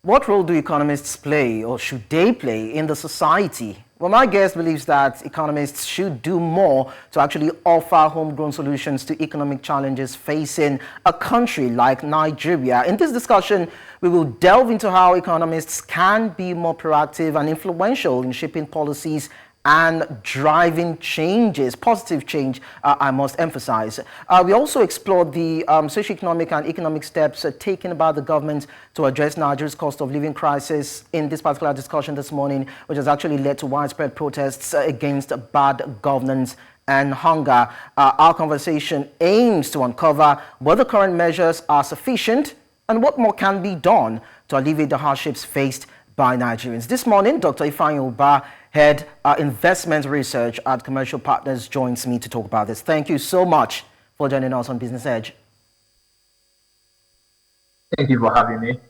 What role do economists play, or should they play, in the society? Well, my guest believes that economists should do more to actually offer homegrown solutions to economic challenges facing a country like Nigeria. In this discussion, we will delve into how economists can be more proactive and influential in shaping policies and driving changes, positive change, I must emphasize. We also explored the socioeconomic and economic steps taken by the government to address Nigeria's cost of living crisis in this particular discussion this morning, which has actually led to widespread protests against bad governance and hunger. Our conversation aims to uncover whether current measures are sufficient and what more can be done to alleviate the hardships faced by Nigerians. This morning, Dr. Ifeanyi Ubah, Head Investment Research at Comercio Partners, joins me to talk about this. Thank you so much for joining us on Business Edge. Thank you for having me.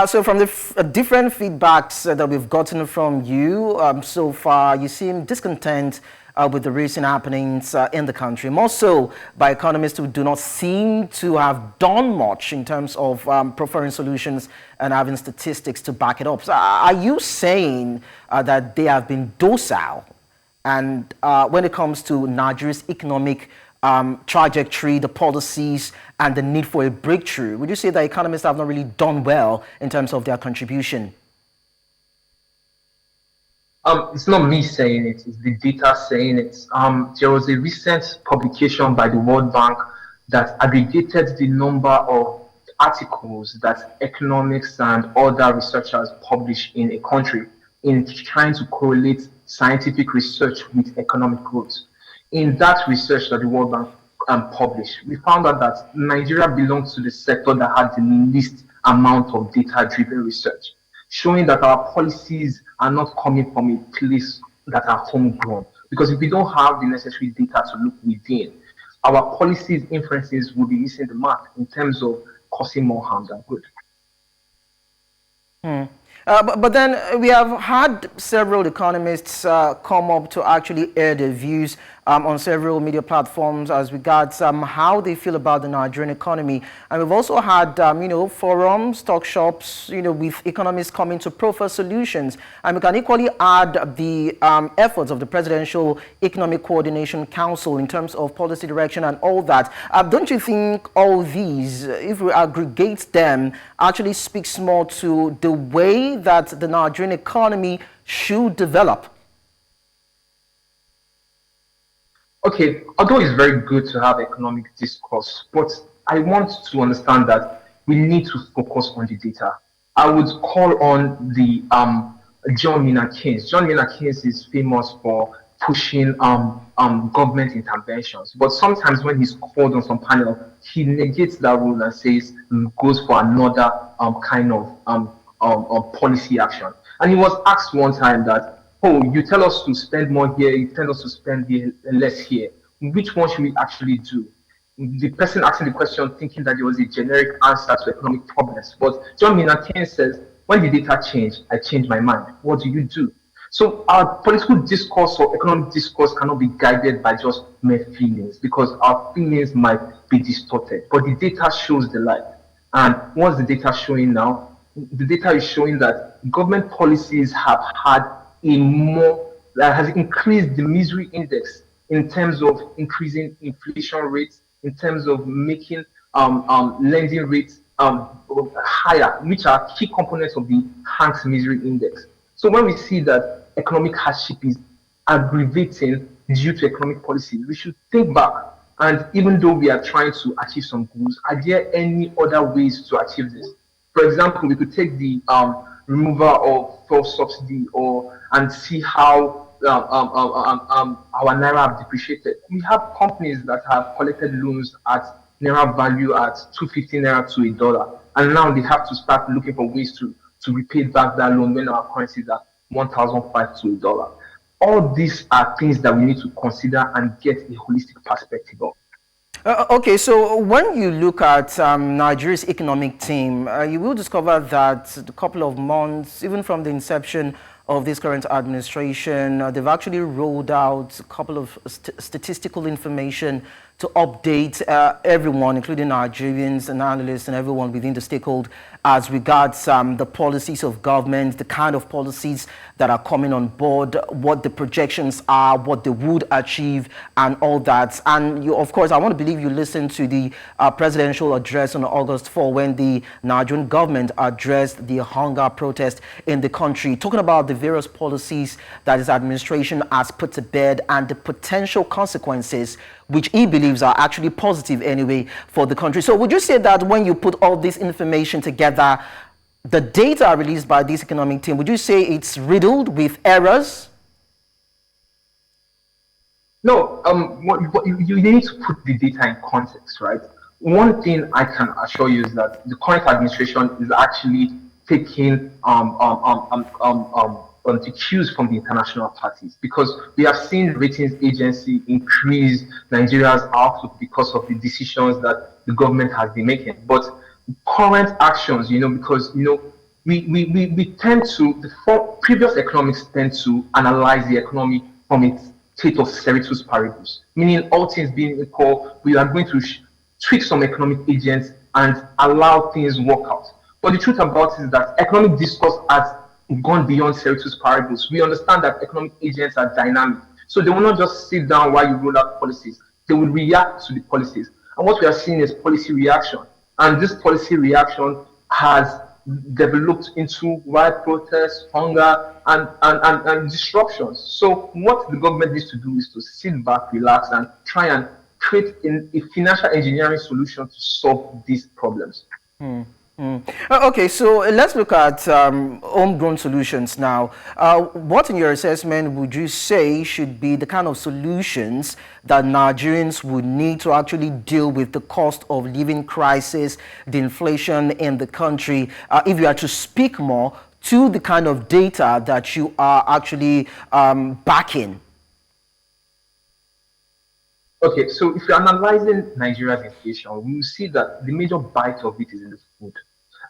So from the different feedbacks that we've gotten from you so far, you seem discontent with the recent happenings in the country, more so by economists who do not seem to have done much in terms of proffering solutions and having statistics to back it up. So are you saying that they have been docile? And when it comes to Nigeria's economic trajectory, the policies, and the need for a breakthrough, would you say that economists have not really done well in terms of their contribution? It's not me saying it, it's the data saying it. There was a recent publication by the World Bank that aggregated the number of articles that economics and other researchers publish in a country in trying to correlate scientific research with economic growth. In that research that the World Bank published, we found out that Nigeria belongs to the sector that had the least amount of data-driven research, showing that our policies are not coming from a place that are homegrown. Because if we don't have the necessary data to look within, our policies inferences will be missing the mark in terms of causing more harm than good. But then we have had several economists come up to actually air their views on several media platforms as regards how they feel about the Nigerian economy. And we've also had, forums, talk shops, with economists coming to proffer solutions. And we can equally add the efforts of the Presidential Economic Coordination Council in terms of policy direction and all that. Don't you think all these, if we aggregate them, actually speaks more to the way that the Nigerian economy should develop? Okay, although it's very good to have economic discourse, but I want to understand that we need to focus on the data. I would call on the John Maynard Keynes. John Maynard Keynes is famous for pushing government interventions, but sometimes when he's called on some panel, he negates that rule and says goes for another kind of policy action. And he was asked one time that, oh, you tell us to spend more here, you tell us to spend less here. Which one should we actually do? The person asking the question thinking that there was a generic answer to economic problems. But John Maynard Keynes says, when the data change, I change my mind. What do you do? So our political discourse or economic discourse cannot be guided by just mere feelings, because our feelings might be distorted. But the data shows the light. And what's the data showing now? The data is showing that government policies have had has increased the misery index in terms of increasing inflation rates, in terms of making lending rates higher, which are key components of the Hanks misery index. So when we see that economic hardship is aggravating due to economic policy, we should think back. And even though we are trying to achieve some goals, are there any other ways to achieve this? For example, we could take the removal of fuel subsidy and see how our naira have depreciated. We have companies that have collected loans at naira value at 250 naira to $1, and now they have to start looking for ways to repay back that loan when our currency is at 1,005 to $1. All these are things that we need to consider and get a holistic perspective of. Okay, so when you look at Nigeria's economic team, you will discover that a couple of months, even from the inception of this current administration, they've actually rolled out a couple of statistical information to update everyone, including Nigerians and analysts and everyone within the stakeholder as regards the policies of government, the kind of policies that are coming on board, what the projections are, what they would achieve, and all that. And you, of course, I want to believe you listened to the presidential address on August 4 when the Nigerian government addressed the hunger protest in the country, talking about the various policies that his administration has put to bed and the potential consequences which he believes are actually positive anyway for the country. So would you say that when you put all this information together, the data released by this economic team, would you say it's riddled with errors? No, you need to put the data in context, right? One thing I can assure you is that the current administration is actually taking the cues from the international parties, because we have seen ratings agency increase Nigeria's outlook because of the decisions that the government has been making. But current actions, because we tend to, previous economics tend to analyze the economy from its state of ceteris paribus, meaning all things being equal, we are going to tweak some economic agents and allow things work out. But the truth about it is that economic discourse has gone beyond ceteris paribus. We understand that economic agents are dynamic, so they will not just sit down while you roll out policies. They will react to the policies. And what we are seeing is policy reaction. And this policy reaction has developed into wild protests, hunger, and disruptions. So what the government needs to do is to sit back, relax, and try and create a financial engineering solution to solve these problems. Okay, so let's look at homegrown solutions now. What, in your assessment, would you say should be the kind of solutions that Nigerians would need to actually deal with the cost of living crisis, the inflation in the country, if you are to speak more to the kind of data that you are actually backing? Okay, so if you're analyzing Nigeria's inflation, we will see that the major bite of it is in the food.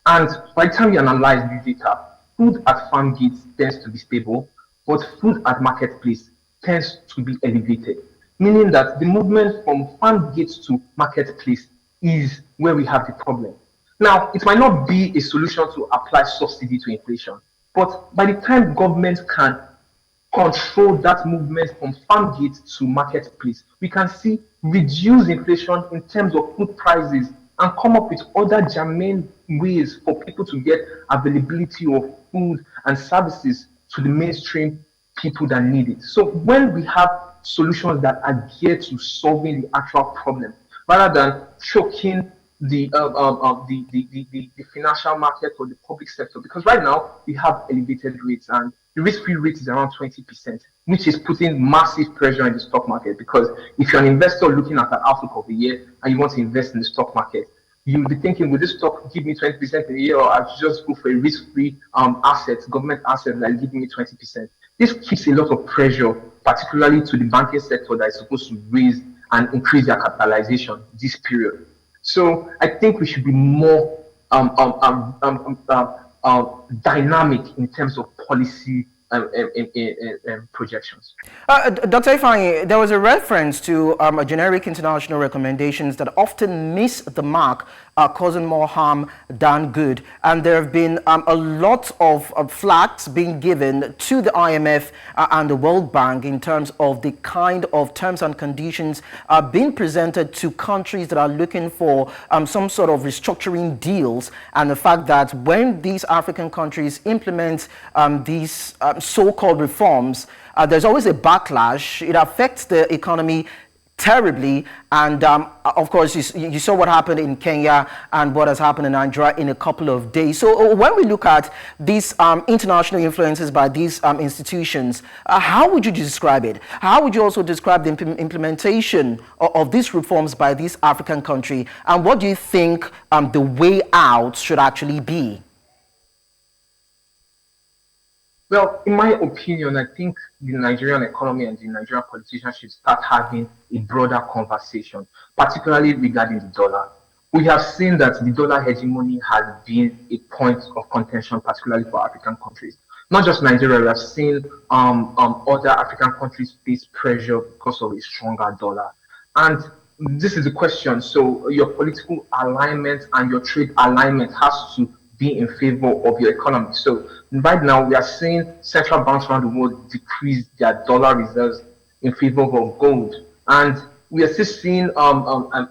And by the time you analyze the data, food at farm gates tends to be stable, but food at marketplace tends to be elevated, meaning that the movement from farm gates to marketplace is where we have the problem. Now, it might not be a solution to apply subsidy to inflation, but by the time government can control that movement from farm gate to marketplace, we can see reduce inflation in terms of food prices and come up with other germane ways for people to get availability of food and services to the mainstream people that need it. So when we have solutions that are geared to solving the actual problem, rather than choking the financial market or the public sector, because right now we have elevated rates and the risk-free rate is around 20%, which is putting massive pressure in the stock market. Because if you're an investor looking at an outlook of the year and you want to invest in the stock market, you'll be thinking, will this stock give me 20% a year, or I should just go for a risk-free asset, government asset that is giving me 20%? This keeps a lot of pressure, particularly to the banking sector that is supposed to raise and increase their capitalization this period. So I think we should be more dynamic in terms of policy projections. Dr. Ifeanyi, there was a reference to a generic international recommendations that often miss the mark, causing more harm than good. And there have been a lot of flags being given to the IMF and the World Bank in terms of the kind of terms and conditions being presented to countries that are looking for some sort of restructuring deals, and the fact that when these African countries implement these so-called reforms, there's always a backlash. It affects the economy terribly, and of course you saw what happened in Kenya and what has happened in Nigeria in a couple of days. So when we look at these international influences by these institutions, how would you describe it? How would you also describe the implementation of these reforms by this African country, and what do you think the way out should actually be? Well, in my opinion, I think the Nigerian economy and the Nigerian politicians should start having a broader conversation, particularly regarding the dollar. We have seen that the dollar hegemony has been a point of contention, particularly for African countries. Not just Nigeria, we have seen other African countries face pressure because of a stronger dollar. And this is the question. So your political alignment and your trade alignment has to be in favor of your economy. So right now we are seeing central banks around the world decrease their dollar reserves in favor of gold, and we are still seeing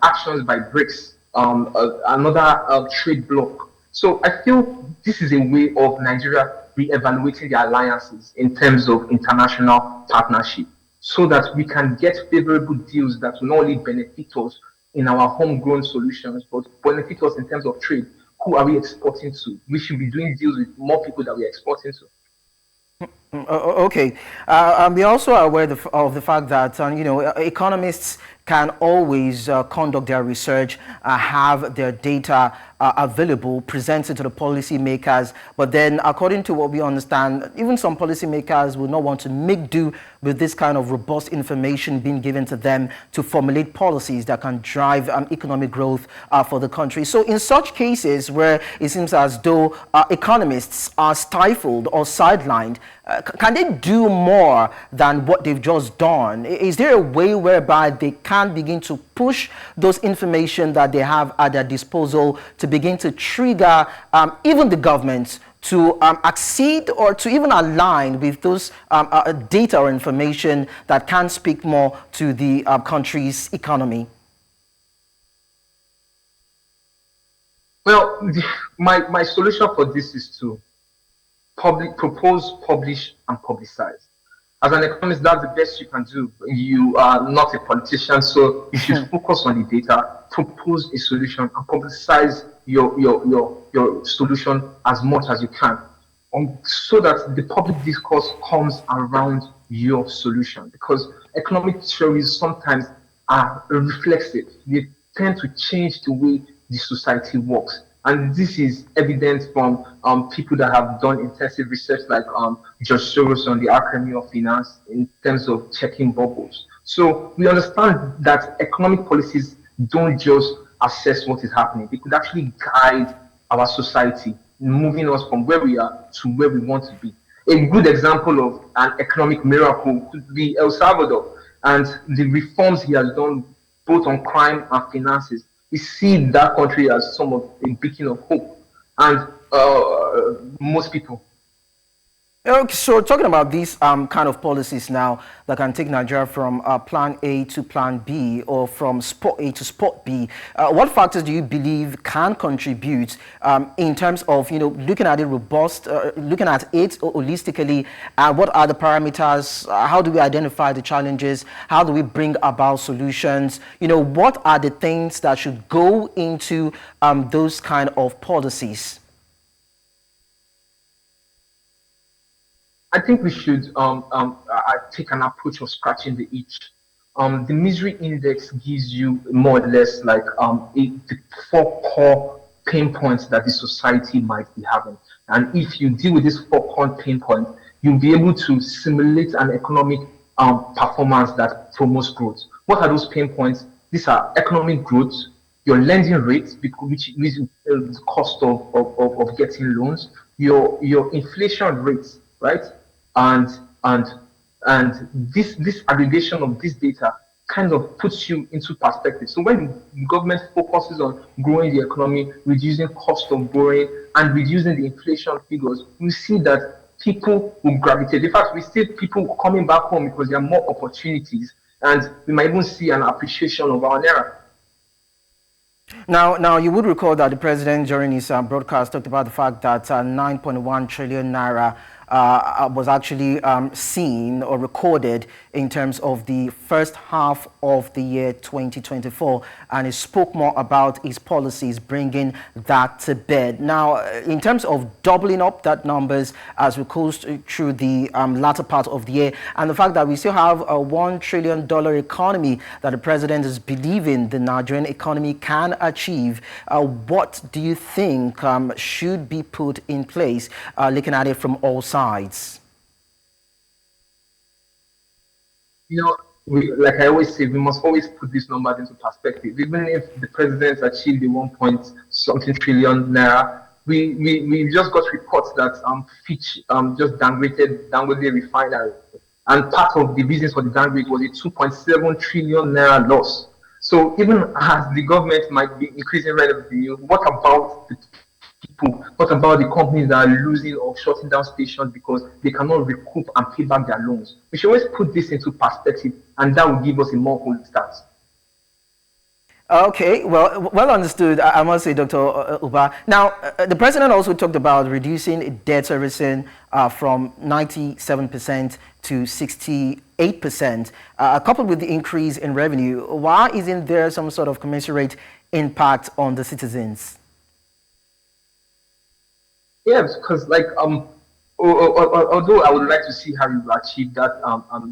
actions by BRICS, another trade bloc. So I feel this is a way of Nigeria re-evaluating their alliances in terms of international partnership, so that we can get favorable deals that will not only benefit us in our homegrown solutions, but benefit us in terms of trade. Who are we exporting to? We should be doing deals with more people that we're exporting to. Okay. We also are aware of the fact that economists can always conduct their research, have their data available, presented to the policymakers. But then, according to what we understand, even some policymakers will not want to make do with this kind of robust information being given to them to formulate policies that can drive economic growth for the country. So in such cases where it seems as though economists are stifled or sidelined, can they do more than what they've just done? Is there a way whereby they can begin to push those information that they have at their disposal to begin to trigger even the government to accede or to even align with those data or information that can speak more to the country's economy? Well, my solution for this is to propose, publish, and publicize. As an economist, that's the best you can do. You are not a politician, so you should focus on the data, propose a solution, and publicize your solution as much as you can, so that the public discourse comes around your solution. Because economic theories sometimes are reflexive; they tend to change the way the society works. And this is evident from people that have done intensive research, like George Soros on the Academy of Finance, in terms of checking bubbles. So we understand that economic policies don't just assess what is happening; they could actually guide our society, moving us from where we are to where we want to be. A good example of an economic miracle could be El Salvador and the reforms he has done both on crime and finances. We see that country as some of a beacon of hope, and most people. Okay, so talking about these kind of policies now that can take Nigeria from Plan A to Plan B, or from Spot A to Spot B, what factors do you believe can contribute in terms of looking at it robust, looking at it holistically? What are the parameters? How do we identify the challenges? How do we bring about solutions? What are the things that should go into those kind of policies? I think we should take an approach of scratching the itch. The misery index gives you more or less like the four core pain points that the society might be having. And if you deal with these four core pain points, you'll be able to simulate an economic performance that promotes growth. What are those pain points? These are economic growth, your lending rates, which is the cost of getting loans, your inflation rates, right? and and and this aggregation of this data kind of puts you into perspective. So when the government focuses on growing the economy, reducing cost of borrowing, and reducing the inflation figures, we see that people will gravitate. In fact, we see people coming back home because there are more opportunities, and we might even see an appreciation of our naira. Now, you would recall that the president during his broadcast talked about the fact that 9.1 trillion naira was actually seen or recorded in terms of the first half of the year 2024, and he spoke more about his policies bringing that to bed. Now, in terms of doubling up that numbers as we coast through the latter part of the year, and the fact that we still have a $1 trillion economy that the president is believing the Nigerian economy can achieve, what do you think should be put in place, looking at it from all sides? Like I always say, we must always put these numbers into perspective. Even if the president achieved the 1 point something trillion naira, we just got reports that Fitch just downgraded refinery, and part of the reasons for the downgrade was a 2.7 trillion naira loss. So even as the government might be increasing revenue, what about the people, not about the companies that are losing or shutting down stations because they cannot recoup and pay back their loans. We should always put this into perspective, and that will give us a more whole start. Okay, well understood. I must say, Dr. Ubah. Now, the president also talked about reducing debt servicing from 97% to 68%, coupled with the increase in revenue. Why isn't there some sort of commensurate impact on the citizens? Yeah, because although I would like to see how you achieve that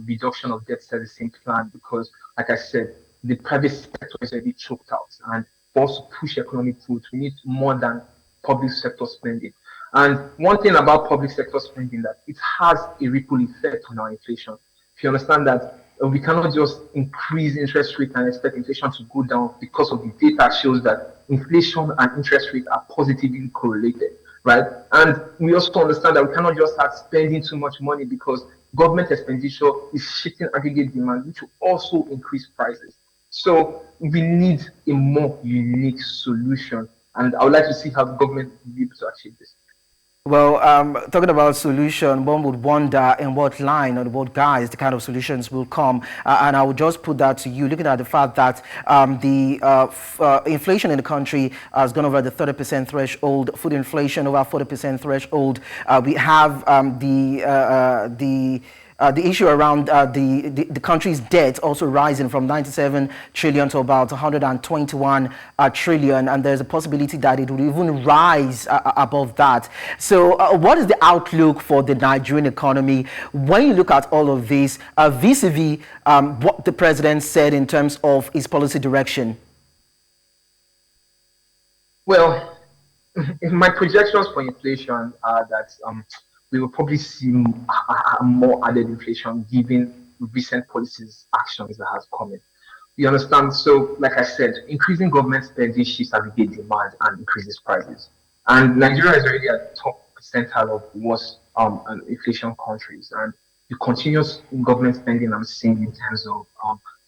reduction of debt servicing plan, because like I said, the private sector is already choked out, and for us to push economic growth, we need more than public sector spending. And one thing about public sector spending that it has a ripple effect on our inflation. If you understand that we cannot just increase interest rate and expect inflation to go down because of the data shows that inflation and interest rate are positively correlated, right? And we also understand that we cannot just start spending too much money because government expenditure is shifting aggregate demand, which will also increase prices. So we need a more unique solution, and I would like to see how the government will be able to achieve this. Well, talking about solution, one would wonder in what line or what guise the kind of solutions will come. And I would just put that to you, looking at the fact that the inflation in the country has gone over the 30% threshold, food inflation over 40% threshold. We have the issue around the country's debt also rising from 97 trillion to about 121 trillion, and there's a possibility that it will even rise above that. So what is the outlook for the Nigerian economy when you look at all of this vis-a-vis what the president said in terms of his policy direction? Well, my projections for inflation are that we will probably see more added inflation given recent policies actions that has come in. You understand? So, like I said, increasing government spending shifts aggregate demand and increases prices. And Nigeria is already at the top percentile of worst inflation countries. And the continuous government spending I'm seeing in terms of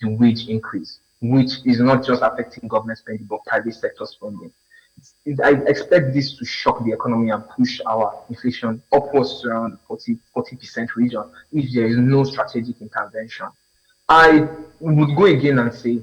the wage increase, which is not just affecting government spending but private sector spending. I expect this to shock the economy and push our inflation upwards to around 40% region if there is no strategic intervention. I would go again and say,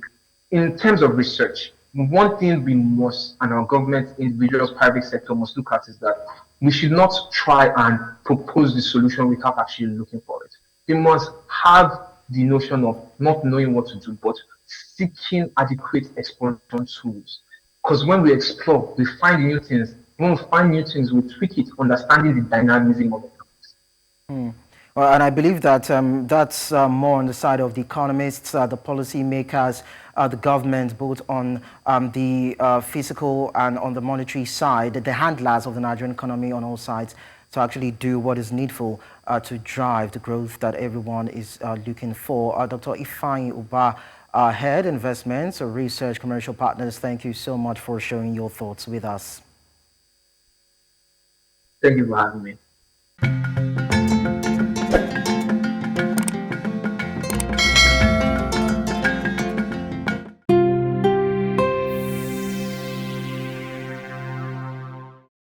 in terms of research, one thing we must, and our government, individuals, private sector must look at is that we should not try and propose the solution without actually looking for it. We must have the notion of not knowing what to do, but seeking adequate exploration tools. Because when we explore, we find new things. When we find new things, we tweak it, understanding the dynamism of it. Well, and I believe that that's more on the side of the economists, the policymakers, the government, both on the fiscal and on the monetary side, the handlers of the Nigerian economy on all sides, to actually do what is needful to drive the growth that everyone is looking for. Dr. Ifeanyi Ubah, Head Investments or Research, Comercio Partners, thank you so much for sharing your thoughts with us. Thank you for having me.